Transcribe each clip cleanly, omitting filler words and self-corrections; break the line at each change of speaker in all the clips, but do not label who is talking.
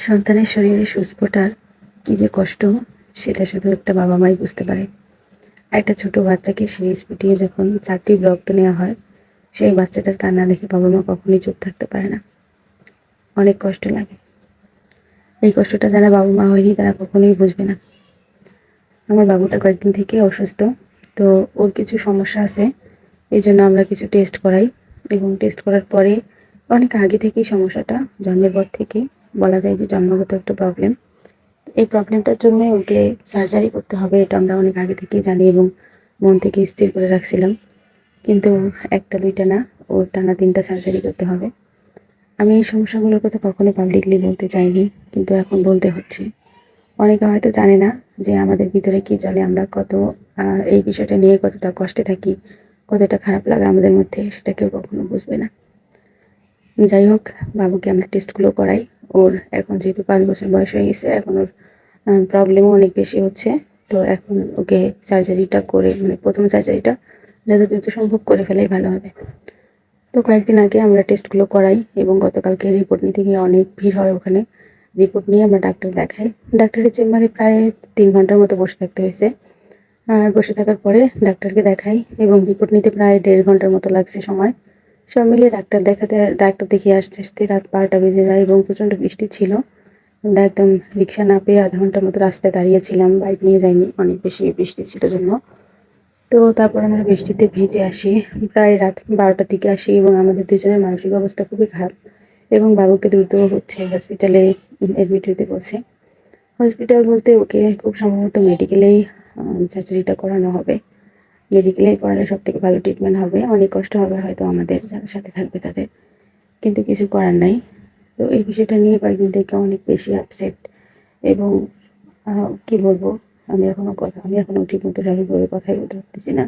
সন্তানের শরীরে সূচ ফোটার কি যে কষ্ট, সেটা শুধু একটা বাবা মাই বুঝতে পারে। একটা ছোট বাচ্চাকে সিরিঞ্জ পিটিয়ে যখন 4টি রক্ত নেওয়া হয়, সেই বাচ্চাটার কান্না দেখে বাবা মা কখনোই চুপ থাকতে পারে না। অনেক কষ্ট লাগে। এই কষ্টটা যারা বাবা মা হয়নি তারা কখনোই বুঝবে না। আমার বাবুটা কয়েকদিন থেকে অসুস্থ, তো ওর কিছু সমস্যা আছে। এই জন্য আমরা কিছু টেস্ট করাই, এবং টেস্ট করার পরে অনেক আগে থেকেই সমস্যাটা, জন্মের পর থেকেই বলা যায় যে জন্মগত একটা প্রবলেম। এই প্রবলেমটার জন্য ওকে সার্জারি করতে হবে, এটা আমরা অনেক আগে থেকেই জানি এবং মন থেকে স্থির করে রাখছিলাম। কিন্তু একটা দুইটা না, ওর টানা 3টা সার্জারি করতে হবে। আমি এই সমস্যাগুলোর কথা কখনো পাবলিকলি বলতে চাইনি, কিন্তু এখন বলতে হচ্ছে। অনেকে হয়তো জানে না যে আমাদের ভিতরে কি চলে, আমরা কত এই বিষয়টা নিয়ে কতটা কষ্টে থাকি, কতটা খারাপ লাগা আমাদের মধ্যে, সেটা কেউ কখনো বুঝবে না। যাই হোক, বাবুকে আমরা টেস্টগুলো করাই। ওর এখন যেহেতু 5 বছর বয়স হয়ে গেছে, এখন ওর প্রবলেমও অনেক বেশি হচ্ছে। তো এখন ওকে সার্জারিটা করে, মানে প্রথম সার্জারিটা যত দ্রুত সম্ভব করে ফেলাই ভালো হবে। তো কয়েকদিন আগে আমরা টেস্টগুলো করাই এবং গতকালকে রিপোর্ট নিতে গিয়ে অনেক ভিড় হয় ওখানে। রিপোর্ট নিয়ে আমরা ডাক্তার দেখাই। ডাক্তারের চেম্বারে প্রায় 3 ঘন্টার মতো বসে থাকতে হয়েছে। বসে থাকার পরে ডাক্তারকে দেখাই এবং রিপোর্ট নিতে প্রায় 1.5 ঘন্টার মতো লাগছে সময়। সব মিলিয়ে ডাক্তার দেখিয়ে আসতে আসতে রাত 12টা বেজে যায় এবং প্রচণ্ড বৃষ্টি ছিল। আমরা একদম রিক্সা না পেয়ে আধা ঘন্টার মতো রাস্তায় দাঁড়িয়েছিলাম, বাইক নিয়ে যাইনি, অনেক বেশি বৃষ্টি ছিল জন্য। তো তারপর আমরা বৃষ্টিতে ভিজে আসি, প্রায় রাত 12টার দিকে আসি এবং আমাদের দুজনের মানসিক অবস্থা খুবই খারাপ এবং বাবুকে দ্রুত হসপিটালে অ্যাডমিট হতে বলছে। হসপিটাল বলতে ওকে খুব সম্ভবত মেডিকেলেই সার্জারিটা করানো হবে। মেডিকেলেই করালে সবথেকে ভালো ট্রিটমেন্ট হবে। অনেক কষ্ট হবে হয়তো আমাদের, যারা সাথে থাকবে তাদের, কিন্তু কিছু করার নাই। তো এই বিষয়টা নিয়ে কয়েকদিন থেকে অনেক বেশি আপসেট এবং কি বলবো, আমি এখনো ঠিকমতো স্বাভাবিকভাবে কথাই বলতে পারতেছি না।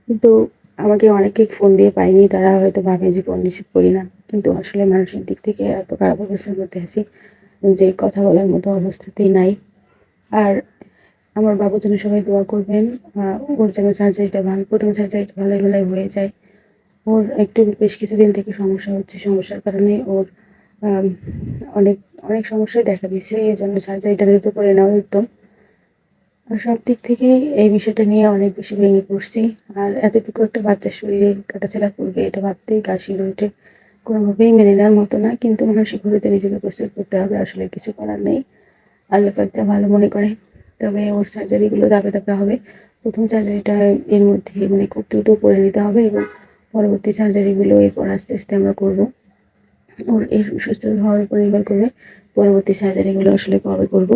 কিন্তু আমাকে অনেকে ফোন দিয়ে পায়নি, তারা হয়তো ভাবে যে ফোন রিসিভ করি না, কিন্তু আসলে মানসিক দিক থেকে এত খারাপ অবস্থার মধ্যে আছি যে কথা বলার মতো অবস্থাতেই নাই। আর আমার বাবুর জন্য সবাই দোয়া করবেন। ওর যেন প্রথম সার্জারিটা ভালোই হয়ে যায়। ওর একটু বেশ কিছুদিন থেকে সমস্যা হচ্ছে, সমস্যার কারণে ওর আম অনেক, অনেক সমস্যাই দেখা দিচ্ছে। এজন্য সার্জারিটা দ্রুত করে নেওয়া উত্তম। আর সব দিক থেকেই এই বিষয়টা নিয়ে অনেক বেশি ভেঙে পড়ছি। আর এতটুকু একটা বাচ্চার শরীরে কাটাছেঁড়া করবে, এটা ভাবতেই গা শিউরে ওঠে। কোনোভাবেই মেনে নেওয়ার মতো না, কিন্তু মানসিকভাবে তো নিজেকে প্রস্তুত করতে হবে। আসলে কিছু করার নেই। আল্লাহ পাক যা ভালো মনে করে। তবে ওর সার্জারিগুলো ধাপে ধাপে হবে। প্রথম সার্জারিটা এর মধ্যে, মানে খুব দ্রুত করে নিতে হবে এবং পরবর্তী সার্জারিগুলো এরপর আস্তে আস্তে আমরা করব। ওর এর সুস্থ হওয়ার উপর নির্ভর করবে পরবর্তী সার্জারিগুলো আসলে কবে করব।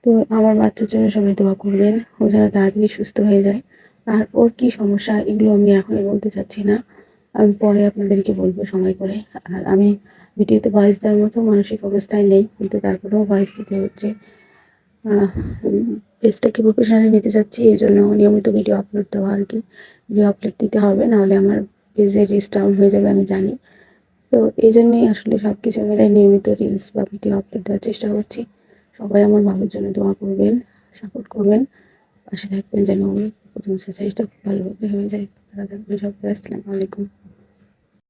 তো আমার বাচ্চার জন্য সবাই দোয়া করবেন, ও যেন তাড়াতাড়ি সুস্থ হয়ে যায়। আর ওর কি সমস্যা এগুলো আমি এখনই বলতে চাচ্ছি না, আমি পরে আপনাদেরকে বলবো সময় করে। আর আমি ভিডিওতে ভয়েস দেওয়ার মতো মানসিক অবস্থায় নেই, কিন্তু তারপরেও ভয়েস দিতে হচ্ছে। পেজটাকে প্রফেশনালি নিতে চাচ্ছি, এই জন্য নিয়মিত ভিডিও আপলোড দেওয়া আর কি। ভিডিও আপলোড দিতে হবে, নাহলে আমার পেজের রিচ ডাউন হয়ে যাবে, আমি জানি। তো এই জন্যই আসলে সব কিছু মিলে নিয়মিত রিলস বা ভিডিও আপলোড দেওয়ার চেষ্টা করছি। সবাই আমার বাবুর জন্য দোয়া করবেন, সাপোর্ট করবেন, পাশে থাকবেন যেন ওর প্রথম সার্জারিটা খুব ভালোভাবে হয়ে যায়। তারা থাকবেন সবাই। আসসালামু আলাইকুম।